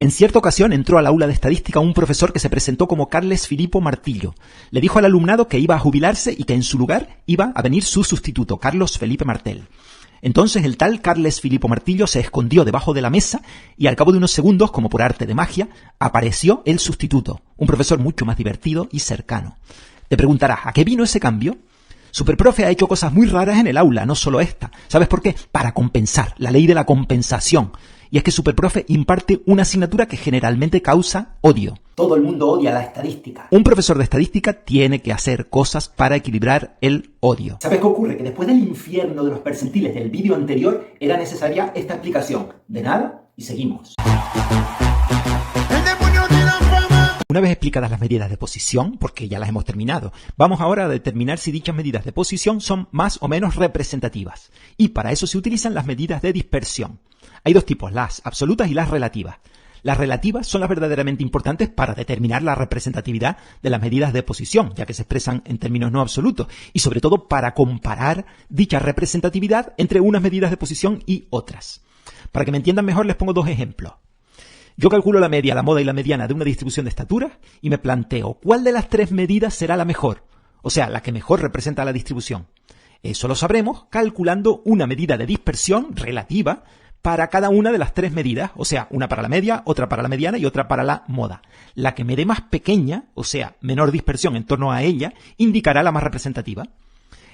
En cierta ocasión entró al aula de estadística un profesor que se presentó como Carles Filippo Martillo. Le dijo al alumnado que iba a jubilarse y que en su lugar iba a venir su sustituto, Carlos Felipe Martel. Entonces el tal Carles Filippo Martillo se escondió debajo de la mesa y al cabo de unos segundos, como por arte de magia, apareció el sustituto, un profesor mucho más divertido y cercano. Te preguntarás, ¿a qué vino ese cambio? Superprofe ha hecho cosas muy raras en el aula, no solo esta. ¿Sabes por qué? Para compensar, la ley de la compensación. Y es que Superprofe imparte una asignatura que generalmente causa odio. Todo el mundo odia la estadística. Un profesor de estadística tiene que hacer cosas para equilibrar el odio. ¿Sabes qué ocurre? Que después del infierno de los percentiles del vídeo anterior era necesaria esta explicación. De nada, y seguimos. Una vez explicadas las medidas de posición, porque ya las hemos terminado, vamos ahora a determinar si dichas medidas de posición son más o menos representativas. Y para eso se utilizan las medidas de dispersión. Hay dos tipos, las absolutas y las relativas. Las relativas son las verdaderamente importantes para determinar la representatividad de las medidas de posición, ya que se expresan en términos no absolutos, y sobre todo para comparar dicha representatividad entre unas medidas de posición y otras. Para que me entiendan mejor les pongo dos ejemplos. Yo calculo la media, la moda y la mediana de una distribución de estatura y me planteo cuál de las tres medidas será la mejor, o sea, la que mejor representa la distribución. Eso lo sabremos calculando una medida de dispersión relativa para cada una de las tres medidas, o sea, una para la media, otra para la mediana y otra para la moda. La que me dé más pequeña, o sea, menor dispersión en torno a ella, indicará la más representativa.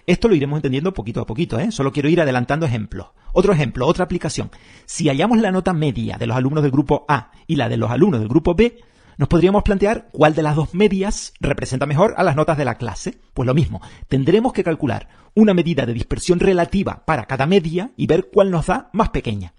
Esto lo iremos entendiendo poquito a poquito, Solo quiero ir adelantando ejemplos. Otro ejemplo, otra aplicación. Si hallamos la nota media de los alumnos del grupo A y la de los alumnos del grupo B, nos podríamos plantear cuál de las dos medias representa mejor a las notas de la clase. Pues lo mismo, tendremos que calcular una medida de dispersión relativa para cada media y ver cuál nos da más pequeña.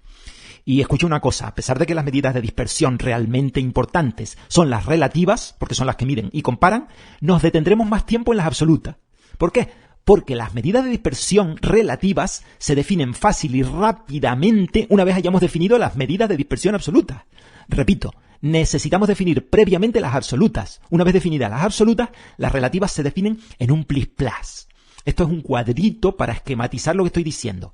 Y escucha una cosa, a pesar de que las medidas de dispersión realmente importantes son las relativas, porque son las que miden y comparan, nos detendremos más tiempo en las absolutas. ¿Por qué? Porque las medidas de dispersión relativas se definen fácil y rápidamente una vez hayamos definido las medidas de dispersión absolutas. Repito, necesitamos definir previamente las absolutas. Una vez definidas las absolutas, las relativas se definen en un plis-plas. Esto es un cuadrito para esquematizar lo que estoy diciendo.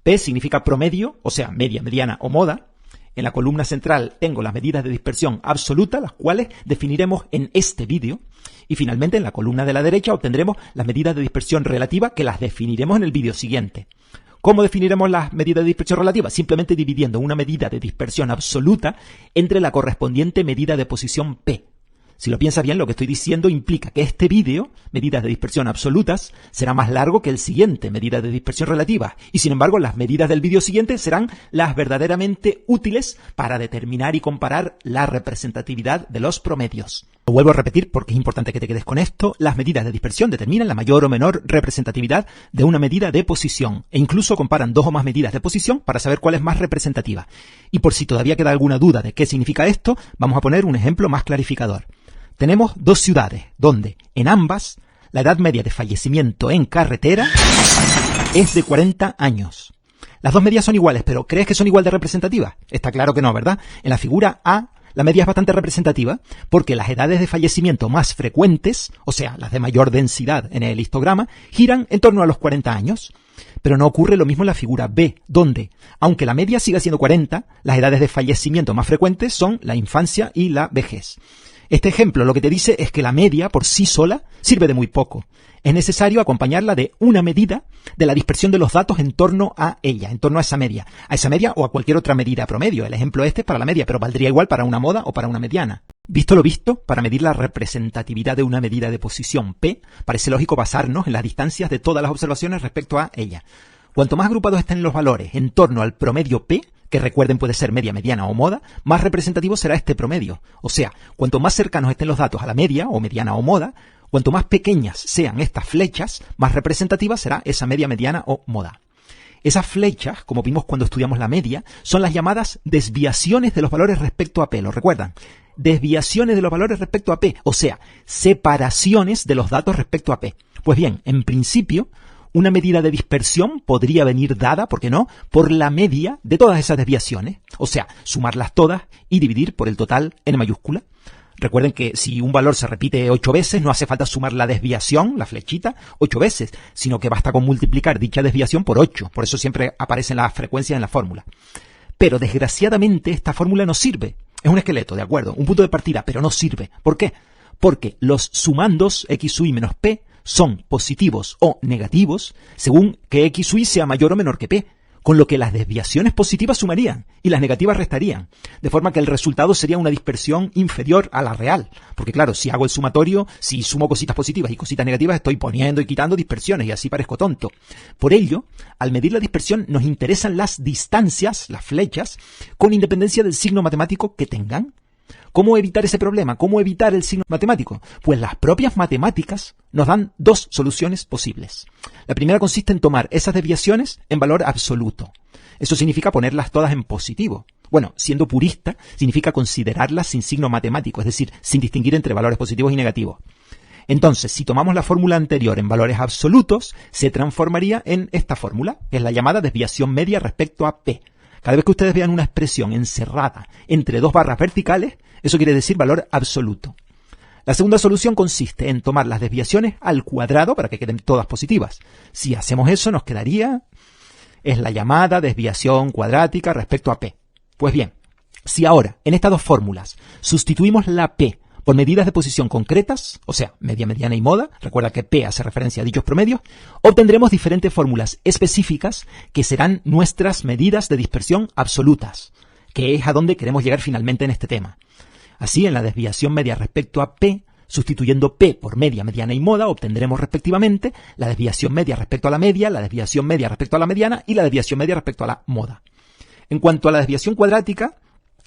P significa promedio, o sea, media, mediana o moda. En la columna central tengo las medidas de dispersión absoluta, las cuales definiremos en este vídeo. Y finalmente en la columna de la derecha obtendremos las medidas de dispersión relativa, que las definiremos en el vídeo siguiente. ¿Cómo definiremos las medidas de dispersión relativa? Simplemente dividiendo una medida de dispersión absoluta entre la correspondiente medida de posición P. Si lo piensas bien, lo que estoy diciendo implica que este vídeo, medidas de dispersión absolutas, será más largo que el siguiente, medidas de dispersión relativa. Y sin embargo, las medidas del vídeo siguiente serán las verdaderamente útiles para determinar y comparar la representatividad de los promedios. Lo vuelvo a repetir porque es importante que te quedes con esto. Las medidas de dispersión determinan la mayor o menor representatividad de una medida de posición e incluso comparan dos o más medidas de posición para saber cuál es más representativa. Y por si todavía queda alguna duda de qué significa esto, vamos a poner un ejemplo más clarificador. Tenemos dos ciudades donde, en ambas, la edad media de fallecimiento en carretera es de 40 años. Las dos medias son iguales, pero ¿crees que son igual de representativas? Está claro que no, ¿verdad? En la figura A, la media es bastante representativa porque las edades de fallecimiento más frecuentes, o sea, las de mayor densidad en el histograma, giran en torno a los 40 años. Pero no ocurre lo mismo en la figura B, donde, aunque la media siga siendo 40, las edades de fallecimiento más frecuentes son la infancia y la vejez. Este ejemplo lo que te dice es que la media por sí sola sirve de muy poco. Es necesario acompañarla de una medida de la dispersión de los datos en torno a ella, en torno a esa media o a cualquier otra medida promedio. El ejemplo este es para la media, pero valdría igual para una moda o para una mediana. Visto lo visto, para medir la representatividad de una medida de posición P, parece lógico basarnos en las distancias de todas las observaciones respecto a ella. Cuanto más agrupados estén los valores en torno al promedio P, que recuerden puede ser media, mediana o moda, más representativo será este promedio. O sea, cuanto más cercanos estén los datos a la media o mediana o moda, cuanto más pequeñas sean estas flechas, más representativa será esa media, mediana o moda. Esas flechas, como vimos cuando estudiamos la media, son las llamadas desviaciones de los valores respecto a P, ¿lo recuerdan? Desviaciones de los valores respecto a P, o sea, separaciones de los datos respecto a P. Pues bien, en principio, una medida de dispersión podría venir dada, ¿por qué no?, por la media de todas esas desviaciones. O sea, sumarlas todas y dividir por el total n mayúscula. Recuerden que si un valor se repite 8 veces, no hace falta sumar la desviación, la flechita, 8 veces, sino que basta con multiplicar dicha desviación por 8. Por eso siempre aparecen las frecuencias en la fórmula. Pero desgraciadamente esta fórmula no sirve. Es un esqueleto, de acuerdo, un punto de partida, pero no sirve. ¿Por qué? Porque los sumandos x sub i menos p son positivos o negativos según que x sub i sea mayor o menor que p, con lo que las desviaciones positivas sumarían y las negativas restarían, de forma que el resultado sería una dispersión inferior a la real. Porque claro, si hago el sumatorio, si sumo cositas positivas y cositas negativas, estoy poniendo y quitando dispersiones y así parezco tonto. Por ello, al medir la dispersión nos interesan las distancias, las flechas, con independencia del signo matemático que tengan. ¿Cómo evitar ese problema? ¿Cómo evitar el signo matemático? Pues las propias matemáticas nos dan dos soluciones posibles. La primera consiste en tomar esas desviaciones en valor absoluto. Eso significa ponerlas todas en positivo. Bueno, siendo purista, significa considerarlas sin signo matemático, es decir, sin distinguir entre valores positivos y negativos. Entonces, si tomamos la fórmula anterior en valores absolutos, se transformaría en esta fórmula, que es la llamada desviación media respecto a P. Cada vez que ustedes vean una expresión encerrada entre dos barras verticales, eso quiere decir valor absoluto. La segunda solución consiste en tomar las desviaciones al cuadrado para que queden todas positivas. Si hacemos eso, nos quedaría, es la llamada desviación cuadrática respecto a P. Pues bien, si ahora, en estas dos fórmulas, sustituimos la P por medidas de posición concretas, o sea, media, mediana y moda, recuerda que P hace referencia a dichos promedios, obtendremos diferentes fórmulas específicas que serán nuestras medidas de dispersión absolutas, que es a donde queremos llegar finalmente en este tema. Así, en la desviación media respecto a P, sustituyendo P por media, mediana y moda, obtendremos respectivamente la desviación media respecto a la media, la desviación media respecto a la mediana y la desviación media respecto a la moda. En cuanto a la desviación cuadrática,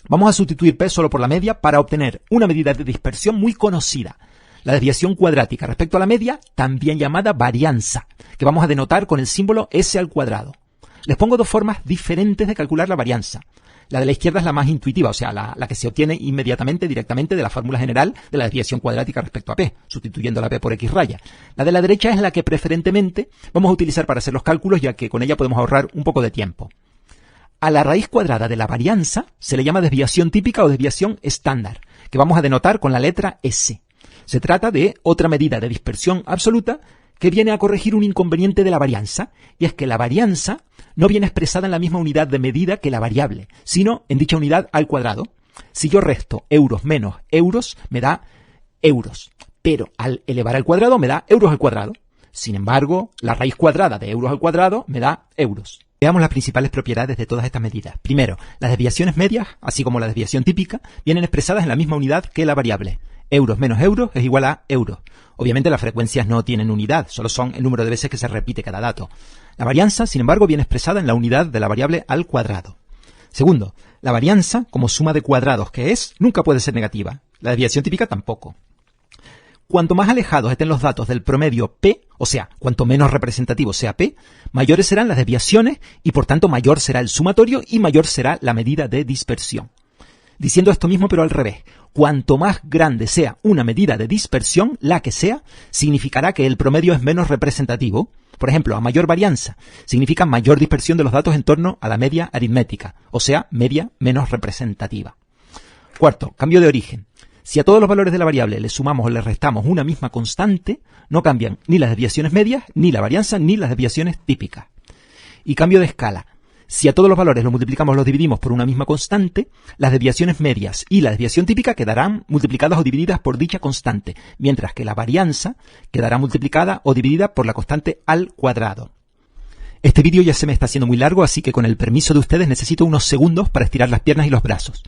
vamos a sustituir P solo por la media para obtener una medida de dispersión muy conocida. La desviación cuadrática respecto a la media, también llamada varianza, que vamos a denotar con el símbolo S al cuadrado. Les pongo dos formas diferentes de calcular la varianza. La de la izquierda es la más intuitiva, o sea, la que se obtiene inmediatamente, directamente de la fórmula general de la desviación cuadrática respecto a P, sustituyendo la P por X raya. La de la derecha es la que preferentemente vamos a utilizar para hacer los cálculos, ya que con ella podemos ahorrar un poco de tiempo. A la raíz cuadrada de la varianza se le llama desviación típica o desviación estándar, que vamos a denotar con la letra S. Se trata de otra medida de dispersión absoluta que viene a corregir un inconveniente de la varianza, y es que la varianza no viene expresada en la misma unidad de medida que la variable, sino en dicha unidad al cuadrado. Si yo resto euros menos euros, me da euros, pero al elevar al cuadrado me da euros al cuadrado. Sin embargo, la raíz cuadrada de euros al cuadrado me da euros. Veamos las principales propiedades de todas estas medidas. Primero, las desviaciones medias, así como la desviación típica, vienen expresadas en la misma unidad que la variable. Euros menos euros es igual a euros. Obviamente las frecuencias no tienen unidad, solo son el número de veces que se repite cada dato. La varianza, sin embargo, viene expresada en la unidad de la variable al cuadrado. Segundo, la varianza, como suma de cuadrados que es, nunca puede ser negativa. La desviación típica tampoco. Cuanto más alejados estén los datos del promedio P, o sea, cuanto menos representativo sea P, mayores serán las desviaciones y por tanto mayor será el sumatorio y mayor será la medida de dispersión. Diciendo esto mismo pero al revés, cuanto más grande sea una medida de dispersión, la que sea, significará que el promedio es menos representativo. Por ejemplo, a mayor varianza significa mayor dispersión de los datos en torno a la media aritmética, o sea, media menos representativa. Cuarto, cambio de origen. Si a todos los valores de la variable le sumamos o le restamos una misma constante, no cambian ni las desviaciones medias, ni la varianza, ni las desviaciones típicas. Y cambio de escala. Si a todos los valores los multiplicamos o los dividimos por una misma constante, las desviaciones medias y la desviación típica quedarán multiplicadas o divididas por dicha constante, mientras que la varianza quedará multiplicada o dividida por la constante al cuadrado. Este vídeo ya se me está haciendo muy largo, así que con el permiso de ustedes necesito unos segundos para estirar las piernas y los brazos.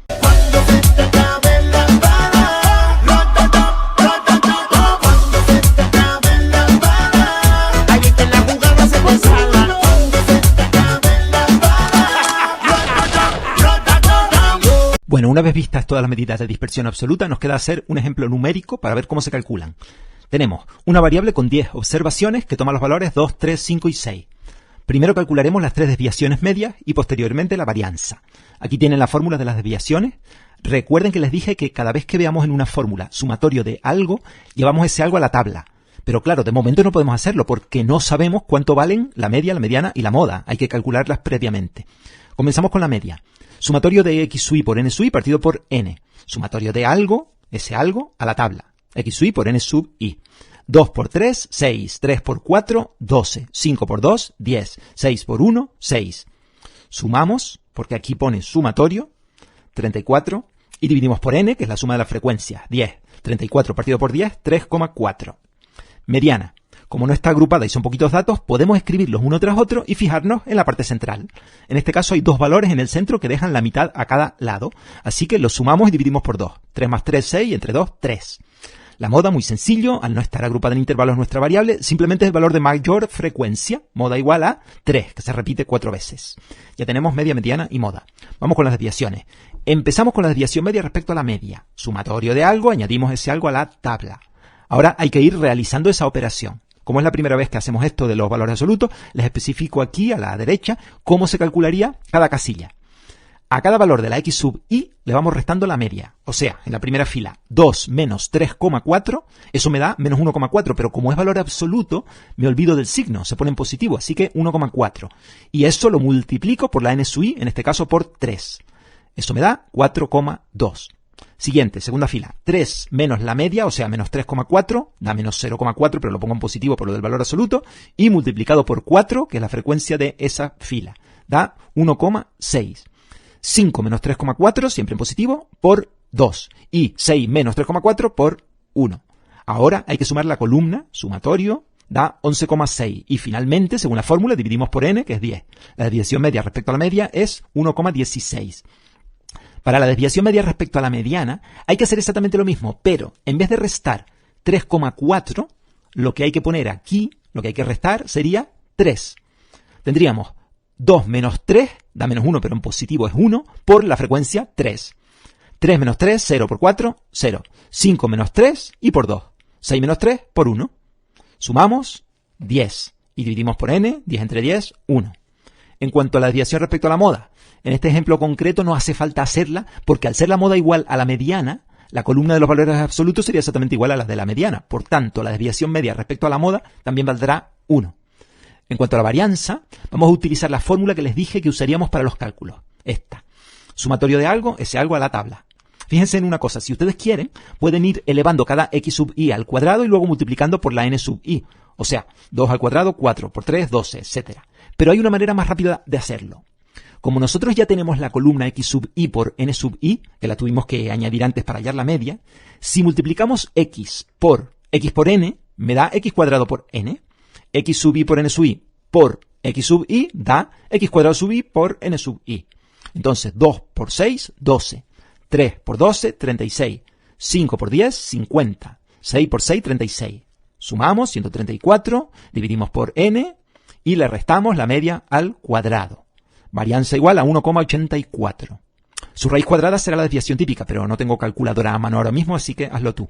Bueno, una vez vistas todas las medidas de dispersión absoluta, nos queda hacer un ejemplo numérico para ver cómo se calculan. Tenemos una variable con 10 observaciones que toma los valores 2, 3, 5 y 6. Primero calcularemos las 3 desviaciones medias y posteriormente la varianza. Aquí tienen la fórmula de las desviaciones. Recuerden que les dije que cada vez que veamos en una fórmula sumatorio de algo, llevamos ese algo a la tabla. Pero claro, de momento no podemos hacerlo porque no sabemos cuánto valen la media, la mediana y la moda. Hay que calcularlas previamente. Comenzamos con la media. Sumatorio de x sub i por n sub i partido por n. Sumatorio de algo, ese algo, a la tabla. X sub i por n sub i. 2 por 3, 6. 3 por 4, 12. 5 por 2, 10. 6 por 1, 6. Sumamos, porque aquí pone sumatorio. 34 Y dividimos por n, que es la suma de las frecuencias. 10. 34 partido por 10, 3,4. Mediana. Como no está agrupada y son poquitos datos, podemos escribirlos uno tras otro y fijarnos en la parte central. En este caso hay dos valores en el centro que dejan la mitad a cada lado. Así que los sumamos y dividimos por 2. 3 más 3, 6, y entre 2, 3. La moda, muy sencillo, al no estar agrupada en intervalos nuestra variable, simplemente es el valor de mayor frecuencia, moda igual a 3, que se repite 4 veces. Ya tenemos media, mediana y moda. Vamos con las desviaciones. Empezamos con la desviación media respecto a la media. Sumatorio de algo, añadimos ese algo a la tabla. Ahora hay que ir realizando esa operación. Como es la primera vez que hacemos esto de los valores absolutos, les especifico aquí a la derecha cómo se calcularía cada casilla. A cada valor de la x sub i le vamos restando la media. O sea, en la primera fila, 2 menos 3,4, eso me da menos 1,4, pero como es valor absoluto, me olvido del signo, se pone en positivo, así que 1,4. Y eso lo multiplico por la n sub i, en este caso por 3. Eso me da 4,2. Siguiente, segunda fila, 3 menos la media, o sea, menos 3,4, da menos 0,4, pero lo pongo en positivo por lo del valor absoluto, y multiplicado por 4, que es la frecuencia de esa fila, da 1,6. 5 menos 3,4, siempre en positivo, por 2. Y 6 menos 3,4 por 1. Ahora hay que sumar la columna, sumatorio, da 11,6. Y finalmente, según la fórmula, dividimos por n, que es 10. La desviación media respecto a la media es 1,16. Para la desviación media respecto a la mediana, hay que hacer exactamente lo mismo, pero en vez de restar 3,4, lo que hay que poner aquí, lo que hay que restar, sería 3. Tendríamos 2 menos 3, da menos 1, pero en positivo es 1, por la frecuencia 3. 3 menos 3, 0 por 4, 0. 5 menos 3 y por 2. 6 menos 3 por 1. Sumamos 10 y dividimos por n, 10 entre 10, 1. En cuanto a la desviación respecto a la moda, en este ejemplo concreto no hace falta hacerla porque al ser la moda igual a la mediana, la columna de los valores absolutos sería exactamente igual a la de la mediana. Por tanto, la desviación media respecto a la moda también valdrá 1. En cuanto a la varianza, vamos a utilizar la fórmula que les dije que usaríamos para los cálculos. Esta. Sumatorio de algo, ese algo a la tabla. Fíjense en una cosa, si ustedes quieren, pueden ir elevando cada x sub i al cuadrado y luego multiplicando por la n sub i. O sea, 2 al cuadrado, 4, por 3, 12, etc. Pero hay una manera más rápida de hacerlo. Como nosotros ya tenemos la columna x sub i por n sub i, que la tuvimos que añadir antes para hallar la media, si multiplicamos x por n, me da x cuadrado por n. X sub i por n sub i por x sub i da x cuadrado sub i por n sub i. Entonces, 2 por 6, 12. 3 por 12, 36. 5 por 10, 50. 6 por 6, 36. Sumamos 134, dividimos por n y le restamos la media al cuadrado. Varianza igual a 1,84. Su raíz cuadrada será la desviación típica, pero no tengo calculadora a mano ahora mismo, así que hazlo tú.